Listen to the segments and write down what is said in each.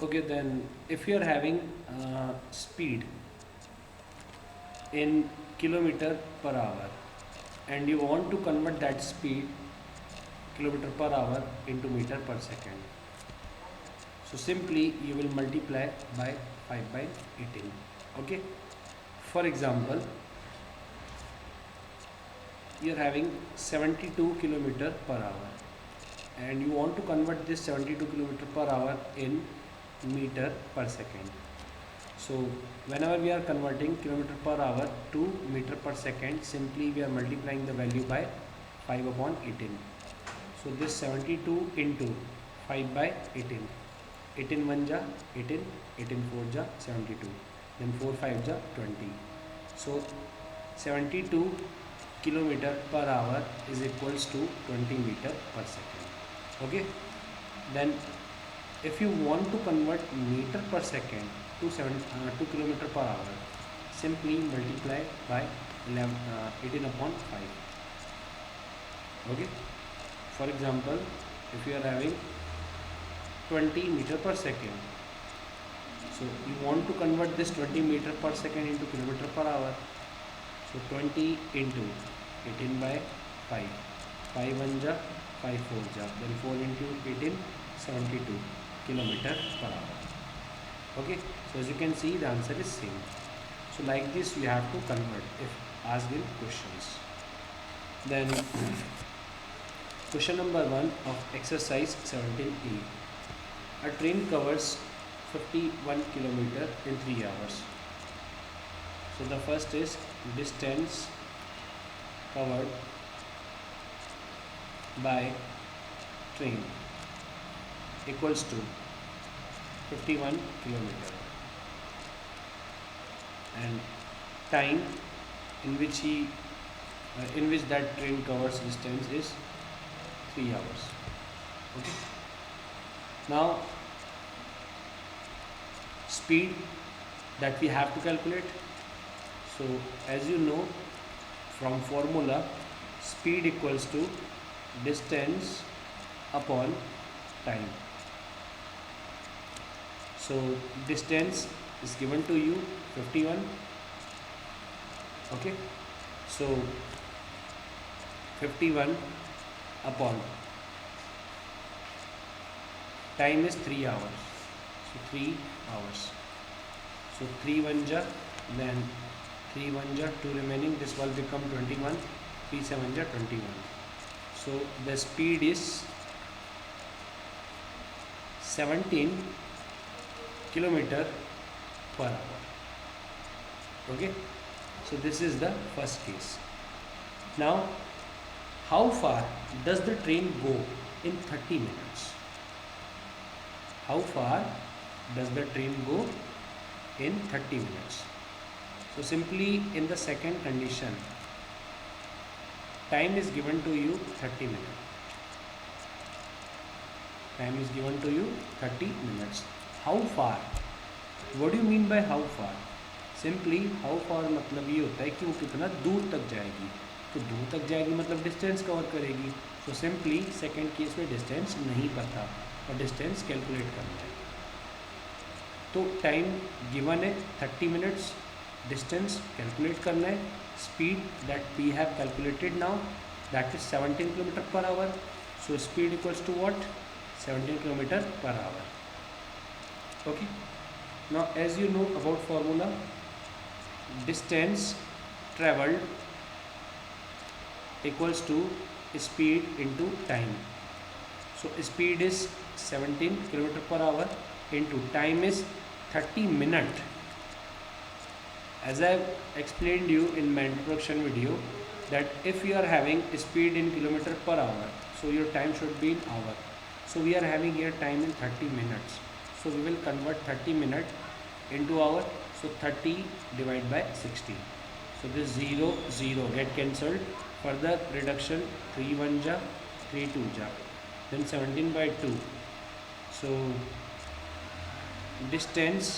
Okay, then if you are having speed in kilometer per hour and you want to convert that speed kilometer per hour into meter per second, so simply you will multiply by 5 by 18. Okay, for example, you are having 72 kilometer per hour and you want to convert this 72 kilometer per hour in meter per second. So whenever we are converting kilometer per hour to meter per second, simply we are multiplying the value by 5 upon 18. So this 72 into 5 by 18. 18 1 ja 18, 18 4 ja 72, then 4 5 ja 20. So 72 kilometer per hour is equals to 20 meter per second. Okay, then if you want to convert meter per second to 2 kilometer per hour, simply multiply by 18 upon 5. Okay, for example, if you are having 20 meter per second, so you want to convert this 20 meter per second into kilometer per hour, so 20 into 18 by 5, 5 1 ja 5 4 ja, then 4 into 18, 72 kilometer per hour. Okay, so as you can see, the answer is same. So like this we have to convert if asked in questions. Then question number 1 of exercise 17a. A train covers 51 kilometer in 3 hours. So the first is distance covered by train equals to 51 kilometer and time in which that train covers distance is 3 hours. Okay, now speed that we have to calculate. So as you know from formula, speed equals to distance upon time. So distance is given to you 51. Okay, so 51 upon time is 3 hours, so 3 hours. So 3 1 ja, then 3 1 ja, 2 remaining, this will become 21, 3 7 ja 21. So the speed is 17 kilometer per hour. Okay, so this is the first case. Now how far does the train go in 30 minutes? How far does the train go in 30 minutes? So simply in the second condition, time is given to you 30 minutes. Time is given to you 30 minutes. How far? What do you mean by how far? Simply how far मतलब ये होता है कि वो कितना दूर तक जाएगी. तो दूर तक जाएगी मतलब डिस्टेंस कवर करेगी. तो सिंपली सेकेंड केस में डिस्टेंस नहीं पता और डिस्टेंस कैलकुलेट करना है. तो टाइम गिवन है 30 मिनट्स, डिस्टेंस कैलकुलेट करना है. Speed that we have calculated now, that is 17 kilometre per hour. So speed equals to what? 17 kilometer per hour. Okay, now as you know about formula, distance traveled equals to speed into time. So speed is 17 kilometer per hour into time is 30 minutes. As I have explained you in my introduction video, that if you are having speed in kilometer per hour, so your time should be in hour. So we are having here time in 30 minutes. So we will convert 30 minutes into hour. So 30 divided by 60. So this 0, 0 get cancelled. Further reduction 3 1 ja, 3 2 ja. Then 17 by 2. So distance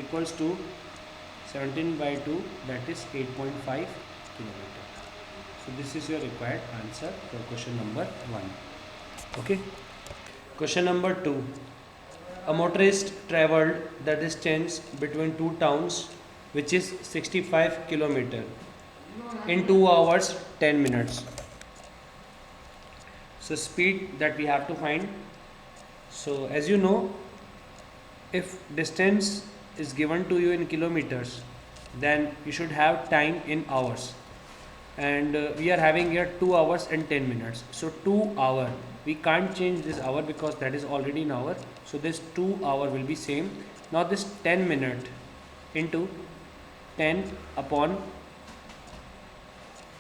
equals to 17 by 2, that is 8.5 kilometer. So this is your required answer for question number 1. Okay, question number 2. A motorist traveled the distance between two towns, which is 65 kilometer, in 2 hours 10 minutes. So speed that we have to find. So as you know, if distance is given to you in kilometers, then you should have time in hours, and we are having here 2 hours and 10 minutes. So 2 hour, we can't change this hour because that is already in hour, so this 2 hour will be same. Now this 10 minute into 10 upon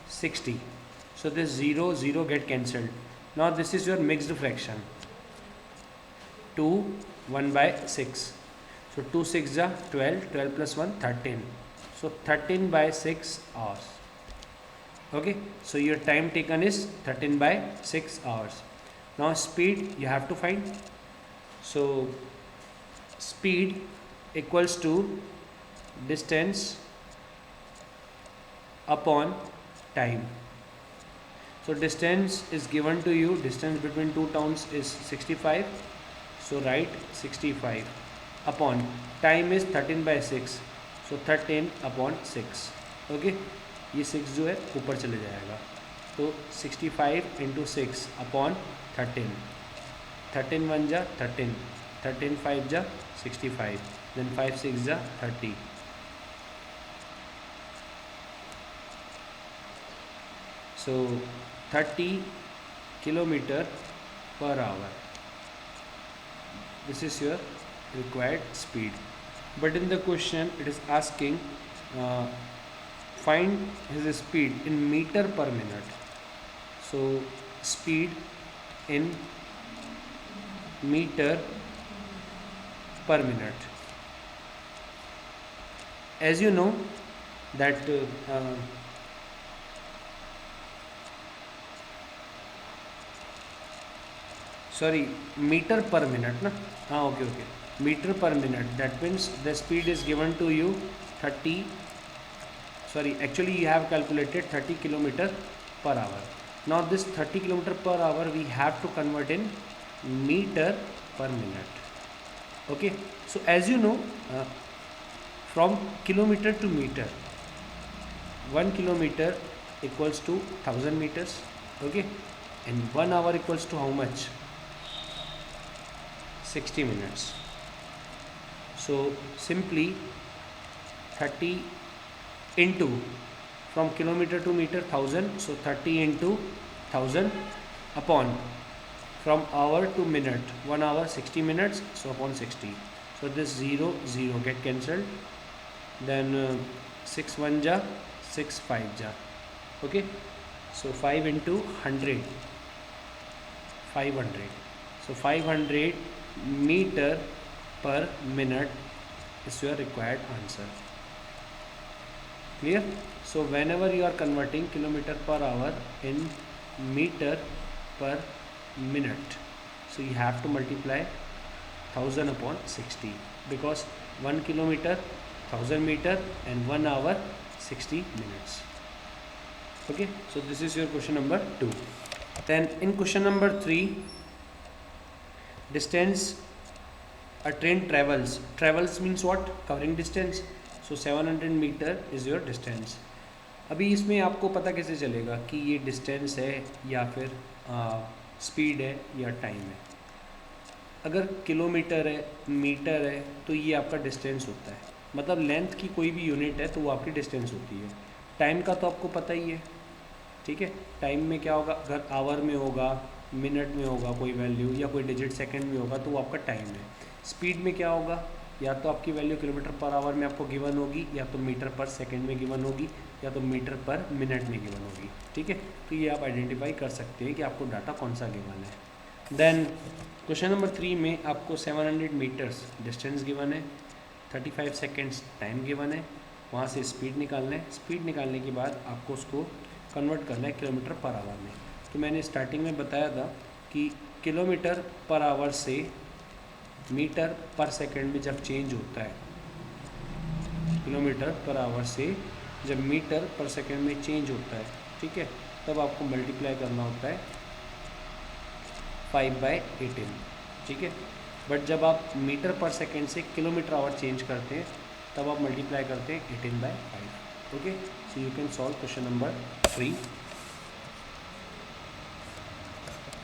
60, so this 0 0 get cancelled. Now this is your mixed fraction, 2 1 by 6, so 2 6 ja 12, 12 plus 1 13, so 13 by 6 hours. Okay, so your time taken is 13 by 6 hours. Now speed you have to find. So speed equals to distance upon time. So distance is given to you, distance between two towns is 65, so write 65 upon time is 13 by 6, so 13 upon 6. Okay, ये 6 जो है ऊपर चले जाएगा, तो 65 into 6 upon 13, 13 1 जा 13, 13 5 जा 65, then 5 6 जा 30. So 30 kilometer per hour, this is your required speed. But in the question it is asking find his speed in meter per minute. So speed in meter per minute. As you know that sorry, meter per minute na, okay, meter per minute, that means the speed is given to you 30, sorry, actually you have calculated 30 kilometer per hour. Now this 30 kilometer per hour we have to convert in meter per minute. Okay, so as you know, from kilometer to meter, 1 kilometer equals to 1000 meters. Okay, and 1 hour equals to how much? 60 minutes. So simply 30 into, from kilometer to meter 1000, so 30 into 1000 upon, from hour to minute, 1 hour 60 minutes, so upon 60. So this 0 0 get cancelled, then 6 1 ja 6 5 ja. Okay, so 5 into 100, 500, so 500 meter per minute is your required answer. Clear? So whenever you are converting kilometer per hour in meter per minute, so you have to multiply 1000 upon 60, because 1 kilometer 1000 meter and 1 hour 60 minutes. Okay, so this is your question number 2. Then in question number 3, distance a train travels means what? Covering distance. So 700 meter is your distance. अभी इसमें आपको पता कैसे चलेगा कि ये distance है या फिर स्पीड है या टाइम है? अगर किलोमीटर है, मीटर है, तो ये आपका डिस्टेंस होता है, मतलब लेंथ की कोई भी यूनिट है तो वो आपकी डिस्टेंस होती है. टाइम का तो आपको पता ही है, ठीक है. टाइम में क्या होगा? अगर आवर में होगा, मिनट में होगा कोई वैल्यू, या कोई डिजिट सेकंड में होगा, तो वो आपका टाइम है. स्पीड में क्या होगा? या तो आपकी वैल्यू किलोमीटर पर आवर में आपको गिवन होगी, या तो मीटर पर सेकंड में गिवन होगी, या तो मीटर पर मिनट में गिवन होगी. ठीक है, तो ये आप आइडेंटिफाई कर सकते हैं कि आपको डाटा कौन सा गिवन है. देन क्वेश्चन नंबर 3 में आपको 700 मीटर्स डिस्टेंस गिवन है, 35 सेकेंड्स टाइम गिवन है, वहाँ से स्पीड निकालना है. स्पीड निकालने के बाद आपको उसको कन्वर्ट करना है किलोमीटर पर आवर में. तो मैंने स्टार्टिंग में बताया था कि किलोमीटर पर आवर से मीटर पर सेकंड में जब चेंज होता है, किलोमीटर पर आवर से जब मीटर पर सेकंड में चेंज होता है, ठीक है, तब आपको मल्टीप्लाई करना होता है 5/18. ठीक है, बट जब आप मीटर पर सेकेंड से किलोमीटर आवर चेंज करते हैं तब आप मल्टीप्लाई करते हैं 18/5. Okay, so you can solve question number 3.